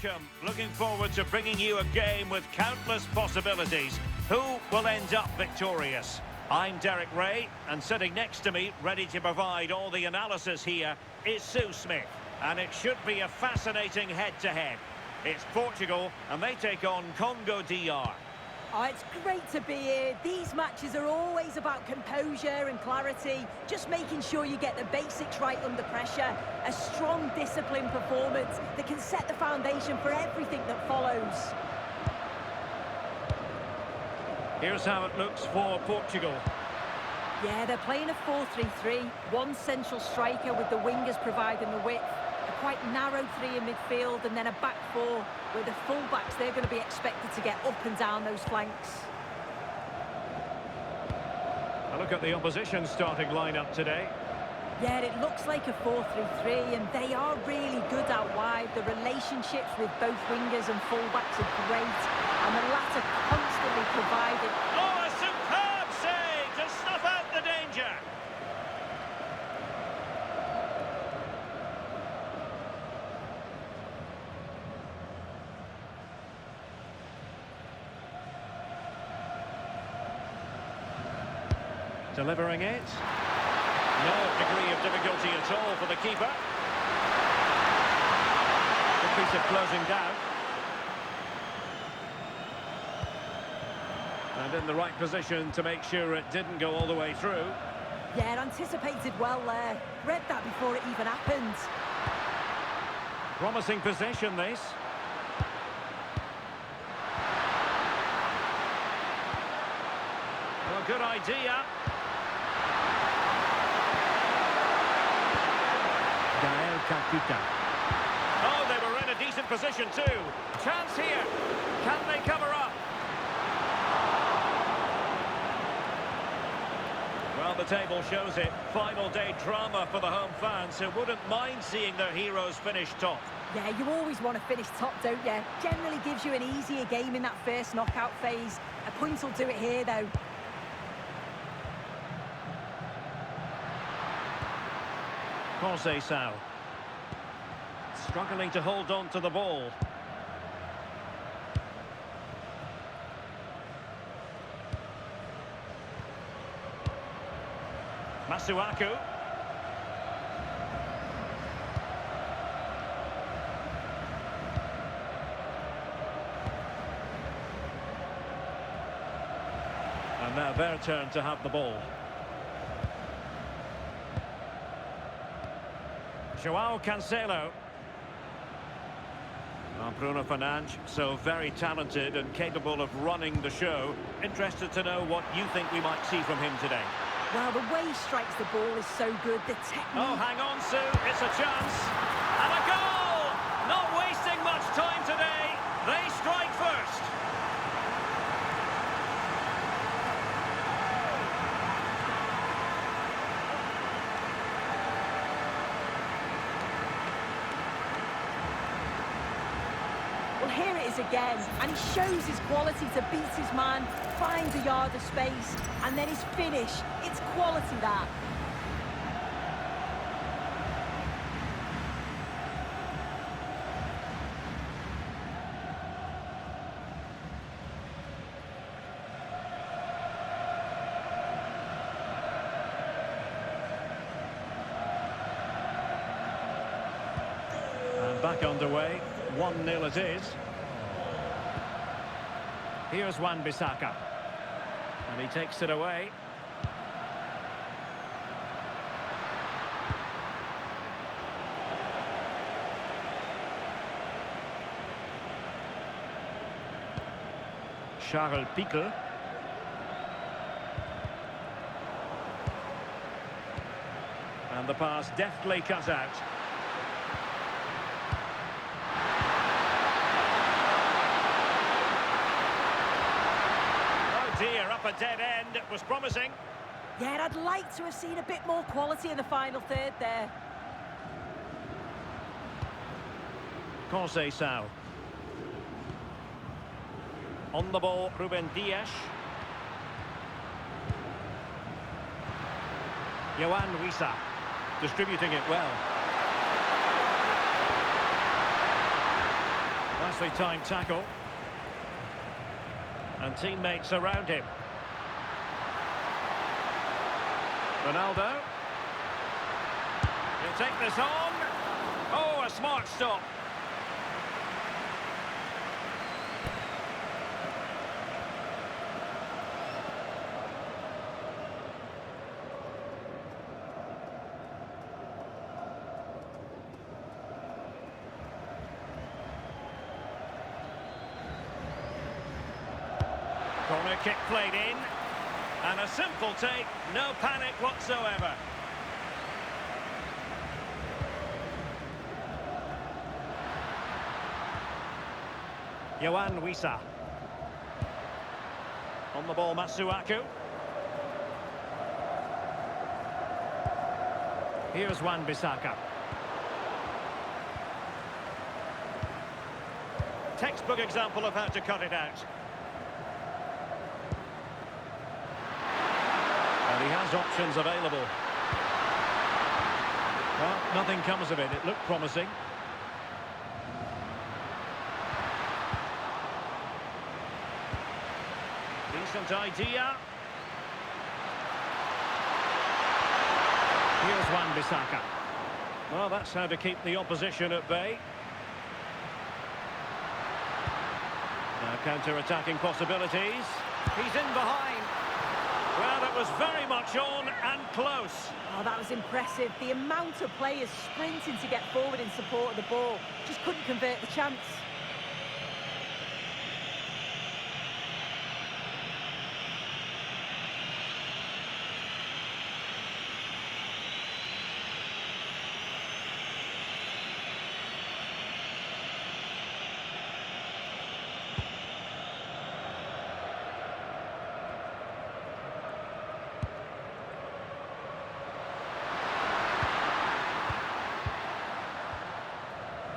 welcome. Looking forward to bringing you a game with countless possibilities. Who will end up victorious? I'm Derek Ray, and sitting next to me, ready to provide all the analysis here, is Sue Smith. And it should be a fascinating head-to-head. It's Portugal, and they take on Congo DR. Oh, it's great to be here. These matches are always about composure and clarity, just making sure you get the basics right under pressure. A strong, disciplined performance that can set the foundation for everything that follows. Here's how it looks for Portugal. Yeah, they're playing a 4-3-3. One central striker with the wingers providing the width. A quite narrow three in midfield and then a back four where the full-backs, they're going to be expected to get up and down those flanks. A look at the opposition starting lineup today. Yeah, it looks like a 4-3-3 and they are really good out wide. The relationships with both wingers and full-backs are great and the latter constantly provided. Oh, a superb save to snuff out the danger! Delivering it. No degree of difficulty at all for the keeper. Good piece of closing down. And in the right position to make sure it didn't go all the way through. Yeah, anticipated well there. Read that before it even happened. Promising possession, this. Well, good idea. Oh, they were in a decent position too. Chance here. Can they cover up? Well, the table shows it. Final day drama for the home fans who wouldn't mind seeing their heroes finish top. Yeah, you always want to finish top, don't you? Generally gives you an easier game in that first knockout phase. A point will do it here, though. Conceição. Struggling to hold on to the ball. Masuaku. And now their turn to have the ball. João Cancelo. Well, Bruno Fernandes, so very talented and capable of running the show. Interested to know what you think we might see from him today. Well, the way he strikes the ball is so good. The technique... Oh, hang on, Sue. It's a chance. And a goal! Not wasting much time today. They strike first. Well, here it is again, and he shows his quality to beat his man, finds a yard of space, and then his finish. It's quality, that. And back underway. 1-0 it is. Here's Wan-Bissaka. And he takes it away. Charles Piqué. And the pass deftly cut out. Dear, up a dead end. It was promising. Yeah, I'd like to have seen a bit more quality in the final third there. Conceição. On the ball, Ruben Dias. Yohan Wissa distributing it well. Nicely timed tackle. And teammates around him. Ronaldo. He'll take this on. Oh, a smart stop. Corner kick played in. And a simple take, no panic whatsoever. Yohan Wissa. On the ball, Masuaku. Here's Wan-Bissaka. Textbook example of how to cut it out. And he has options available. Well, nothing comes of it. It looked promising. Decent idea. Here's Wan-Bissaka. Well, that's how to keep the opposition at bay. Now counter-attacking possibilities. He's in behind. Well, it was very much on and close. Oh, that was impressive. The amount of players sprinting to get forward in support of the ball. Just couldn't convert the chance.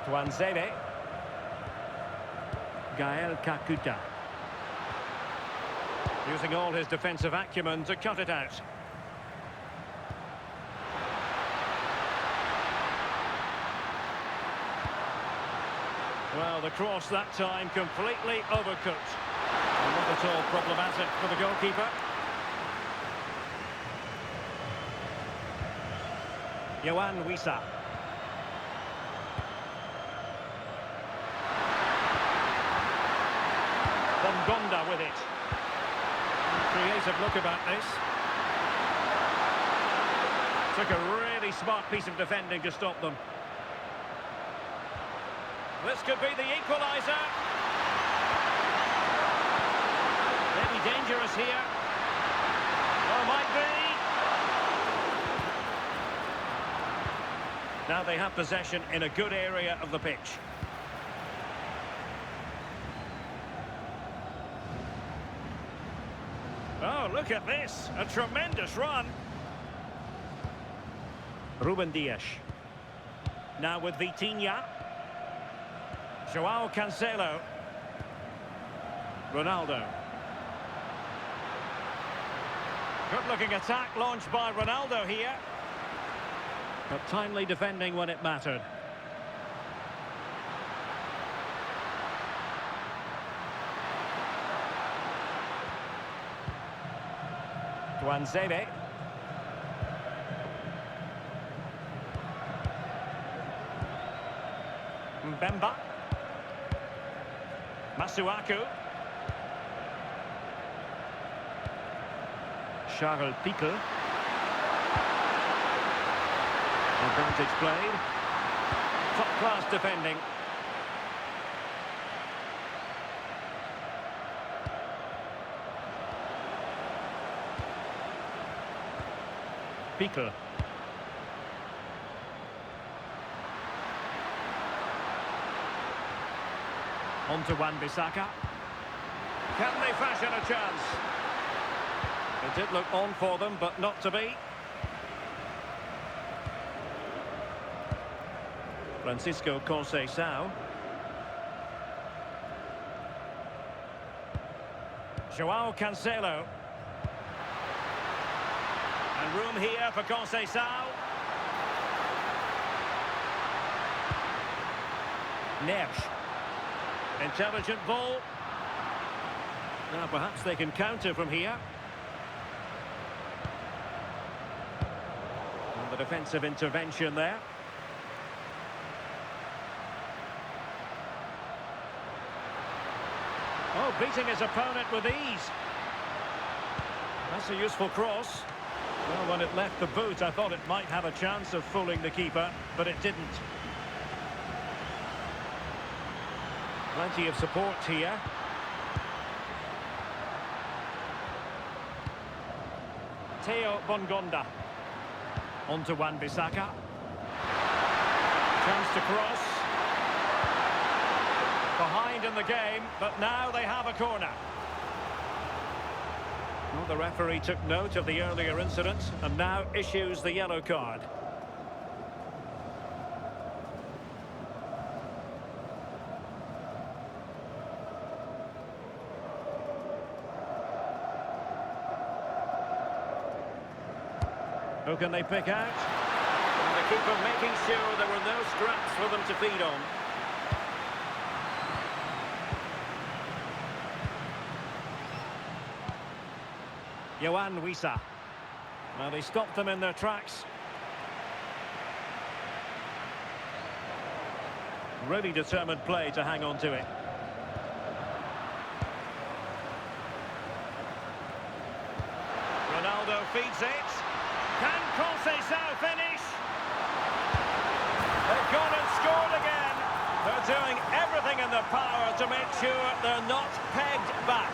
Tuanzebe. Gael Kakuta. Using all his defensive acumen to cut it out. Well, the cross that time completely overcooked. And not at all problematic for the goalkeeper. Yohan Wissa. Bongonda with it. Creative look about this. Took a really smart piece of defending to stop them. This could be the equaliser. Maybe dangerous here. Or might be. Now they have possession in a good area of the pitch. Oh, look at this. A tremendous run. Ruben Dias. Now with Vitinha. Joao Cancelo. Ronaldo. Good-looking attack launched by Ronaldo here. But timely defending when it mattered. Tuanzebe. Mbemba. Masuaku. Charles Piqué. Advantage played. Top-class defending. Piqué. On to Wan-Bissaka. Can they fashion a chance? It did look on for them, but not to be. Francisco Conceição. Joao Cancelo. And room here for Conceição. Neves. Intelligent ball. Now perhaps they can counter from here. And the defensive intervention there. Oh, beating his opponent with ease. That's a useful cross. Well, when it left the boot, I thought it might have a chance of fooling the keeper, but it didn't. Plenty of support here. Theo Bongonda. On to Wan-Bissaka. Chance to cross. Behind in the game, but now they have a corner. Well, the referee took note of the earlier incident and now issues the yellow card. Who can they pick out? And the keeper making sure there were no scraps for them to feed on. Yohan Wissa. Well, they stopped them in their tracks. Really determined play to hang on to it. Ronaldo feeds it. Can Conceição finish? They've gone and scored again. They're doing everything in their power to make sure they're not pegged back.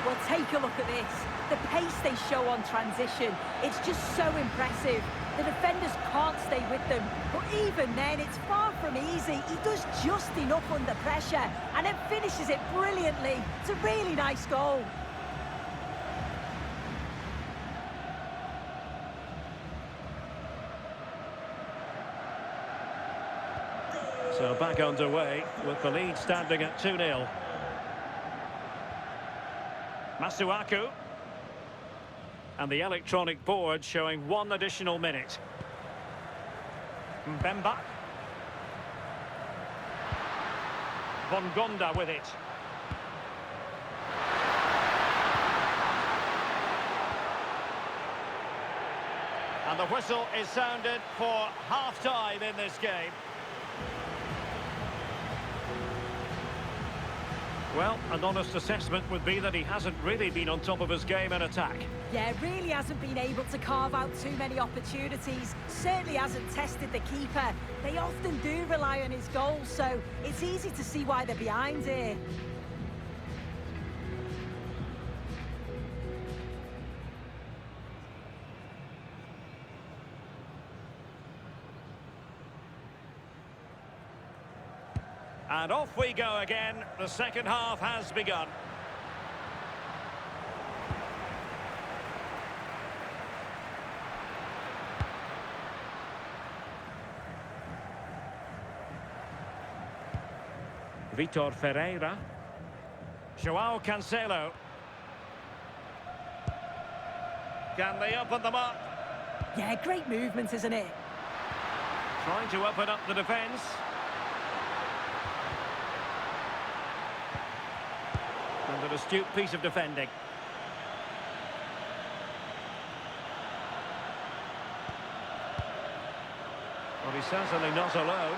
Well, take a look at this. The pace they show on transition, it's just so impressive. The defenders can't stay with them, but even then, it's far from easy. He does just enough under pressure, and then finishes it brilliantly. It's a really nice goal. So back underway, with the lead standing at 2-0. Masuaku. And the electronic board showing 1 additional minute. Mbemba. Bongonda with it. And the whistle is sounded for half-time in this game. Well, an honest assessment would be that he hasn't really been on top of his game in attack. Yeah, really hasn't been able to carve out too many opportunities. Certainly hasn't tested the keeper. They often do rely on his goals, so it's easy to see why they're behind here. And off we go again. The second half has begun. Vitor Ferreira. João Cancelo. Can they open them up? Yeah, great movement, isn't it? Trying to open up the defence. And an astute piece of defending. Well, he's certainly not alone.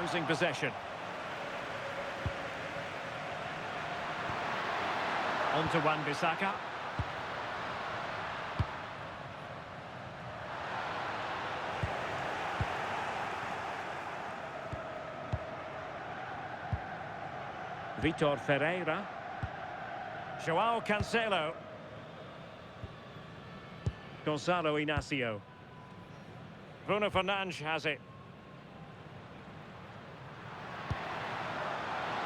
Losing possession. On to Wan-Bissaka. Vitor Ferreira. João Cancelo. Gonçalo Inácio. Bruno Fernandes has it.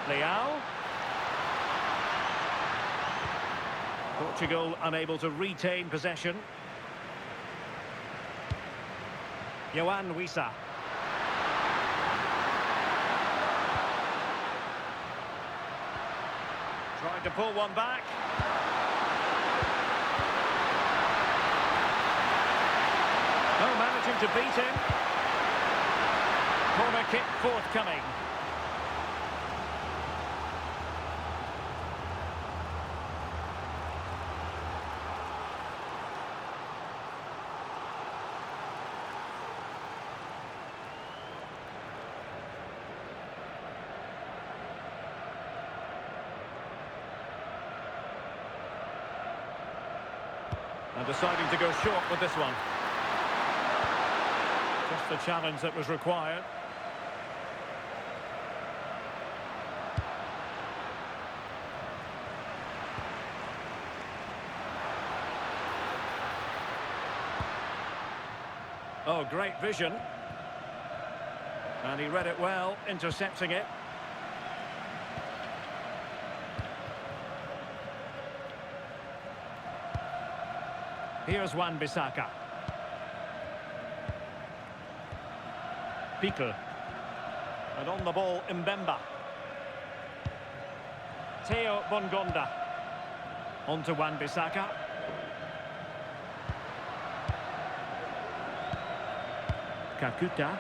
Leao. Portugal unable to retain possession. Yohan Wissa. to pull one back. Oh, managing to beat him. Corner kick forthcoming. And deciding to go short with this one. Just the challenge that was required. Oh, great vision. And he read it well, intercepting it. Here's Wan-Bissaka. Pickle. And on the ball, Mbemba. Theo Bongonda. On to Wan-Bissaka. Kakuta.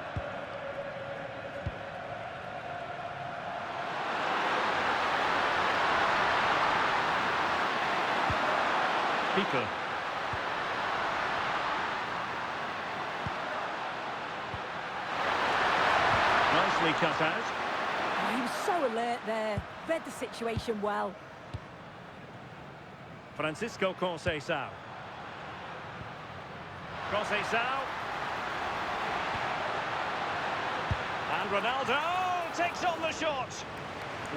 Pickle. Nicely cut out. Oh, he was so alert there. Read the situation well. Francisco Conceição. Conceição. And Ronaldo takes on the shot.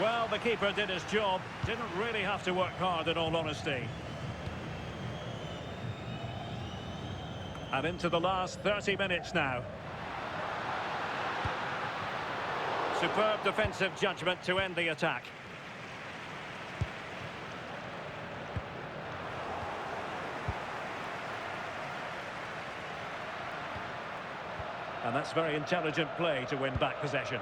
Well, the keeper did his job. Didn't really have to work hard, in all honesty. And into the last 30 minutes now. Superb defensive judgment to end the attack. And that's very intelligent play to win back possession.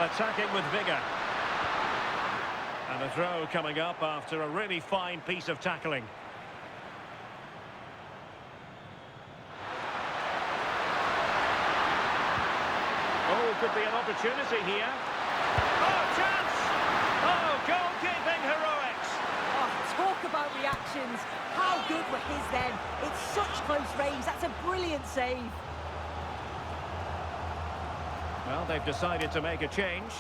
Attacking with vigour. And a throw coming up after a really fine piece of tackling. Oh, could be an opportunity here. Oh, chance! Oh, goalkeeping heroics! Oh, talk about reactions. How good were his then? It's such close range. That's a brilliant save. Well, they've decided to make a change.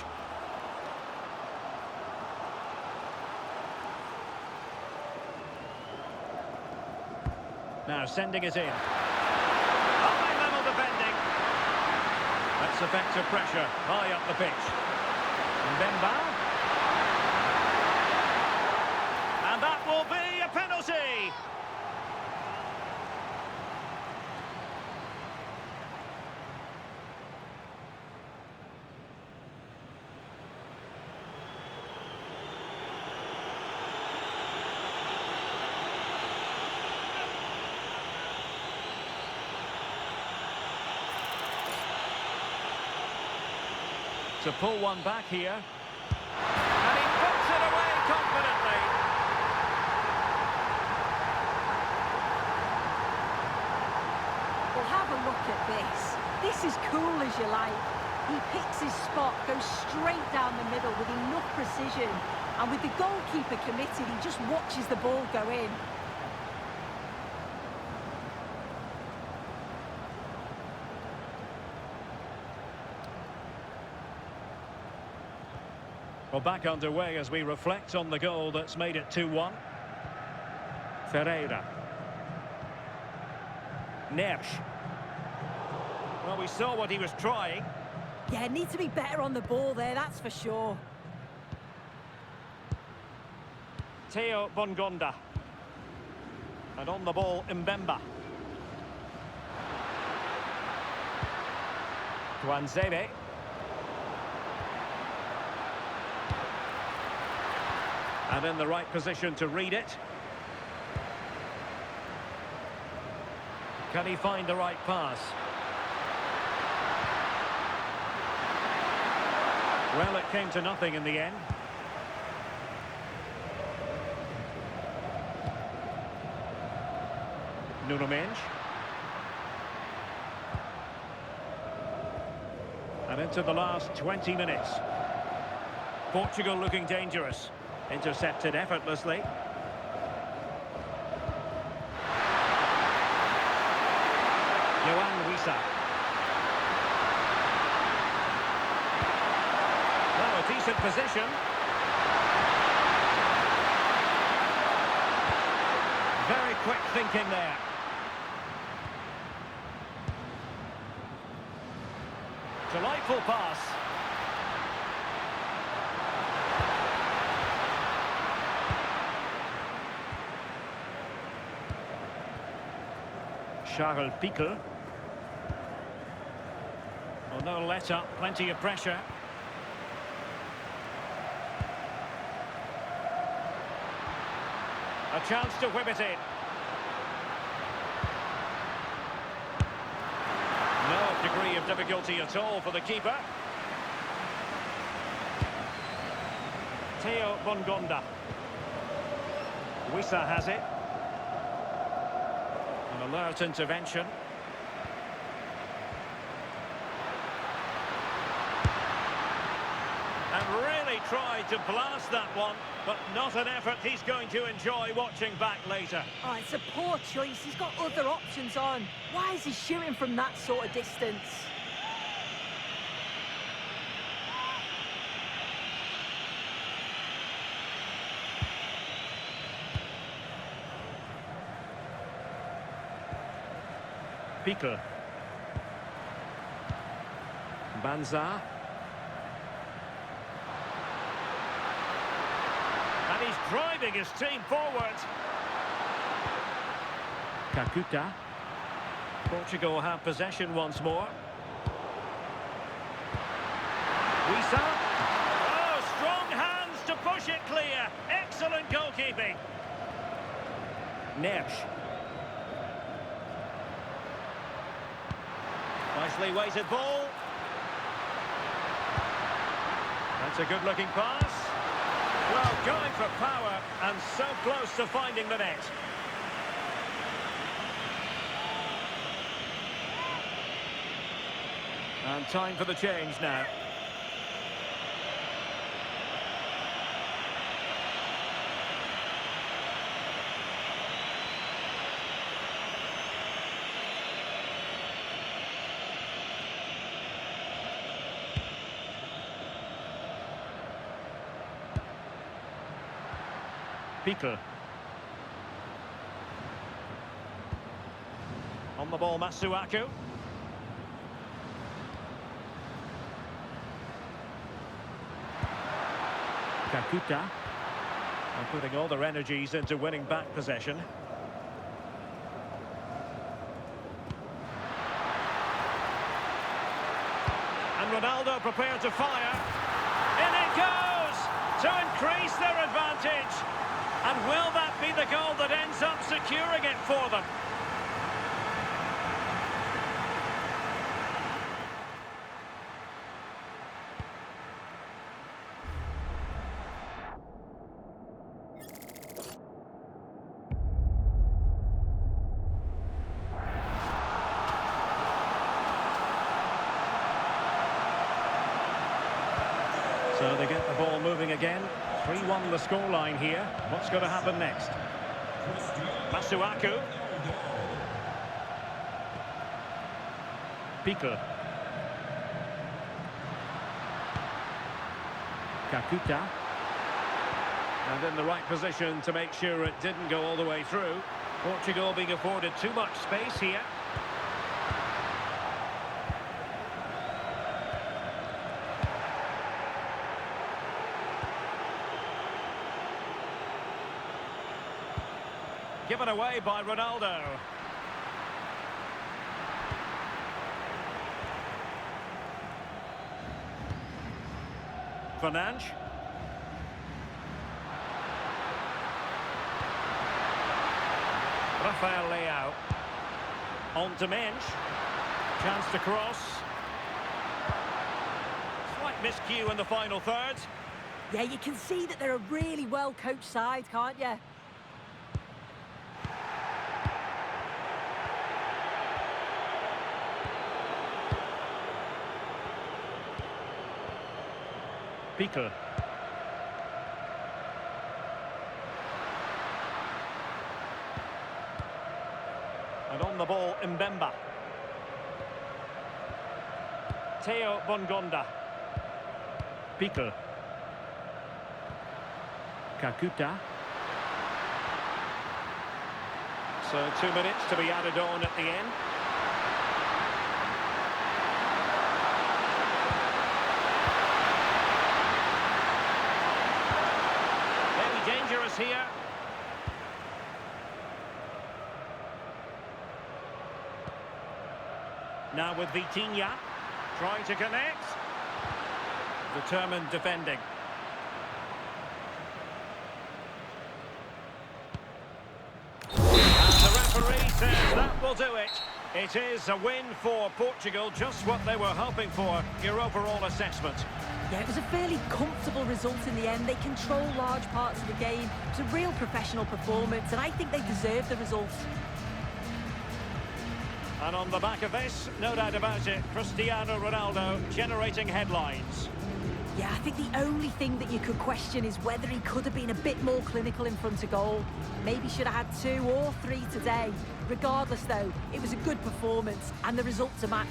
Now sending it in. High-level defending. That's effective pressure high up the pitch. Mbemba. And that will be a penalty. To pull one back here. And he puts it away confidently. Well, have a look at this. This is cool as you like. He picks his spot, goes straight down the middle with enough precision. And with the goalkeeper committed, he just watches the ball go in. Well, back underway as we reflect on the goal that's made it 2-1. Ferreira. Neres. Well, we saw what he was trying. Yeah, need to be better on the ball there, that's for sure. Theo Bongonda. And on the ball, Mbemba. Tuanzebe. And in the right position to read it. Can he find the right pass? Well, it came to nothing in the end. Nuno Mendes. And into the last 20 minutes. Portugal looking dangerous. Intercepted effortlessly. Johan Wissa. Oh, a decent position. Very quick thinking there. Delightful pass. Charles Piquel. Well, no let up, plenty of pressure. A chance to whip it in. No degree of difficulty at all for the keeper. Theo Bongonda. Wissa has it. An alert intervention. And really tried to blast that one, but not an effort he's going to enjoy watching back later. Oh, it's a poor choice. He's got other options on. Why is he shooting from that sort of distance? Piquel. Banza. And he's driving his team forward. Kakuta. Portugal have possession once more. Wissa. Oh, strong hands to push it clear. Excellent goalkeeping. Neves. Nicely weighted ball. That's a good-looking pass. Well, going for power and so close to finding the net. And time for the change now. Piquel. On the ball, Masuaku. Kakuta. And putting all their energies into winning back possession. And Ronaldo prepared to fire. In it goes! To increase their advantage. And will that be the goal that ends up securing it for them? So they get the ball moving again. 3-1 the scoreline here. What's going to happen next? Masuaku. Piquel. Kakuta. And in the right position to make sure it didn't go all the way through. Portugal being afforded too much space here. Given away by Ronaldo. Fernandes. Rafael Leao. On to Mendes. Chance to cross. Slight miscue in the final third. Yeah, you can see that they're a really well-coached side, can't you? Pico. And on the ball, Mbemba. Theo Bongonda. Pico. Kakuta. So 2 minutes to be added on at the end. Very dangerous here. Now with Vitinha, trying to connect. Determined defending. Referee says that will do it. It is a win for Portugal, just what they were hoping for. Your overall assessment? Yeah, it was a fairly comfortable result in the end. They control large parts of the game. It's a real professional performance, and I think they deserve the result. And on the back of this, no doubt about it, Cristiano Ronaldo generating headlines. Yeah, I think the only thing that you could question is whether he could have been a bit more clinical in front of goal. Maybe should have had 2 or 3 today. Regardless, though, it was a good performance and the result's a match.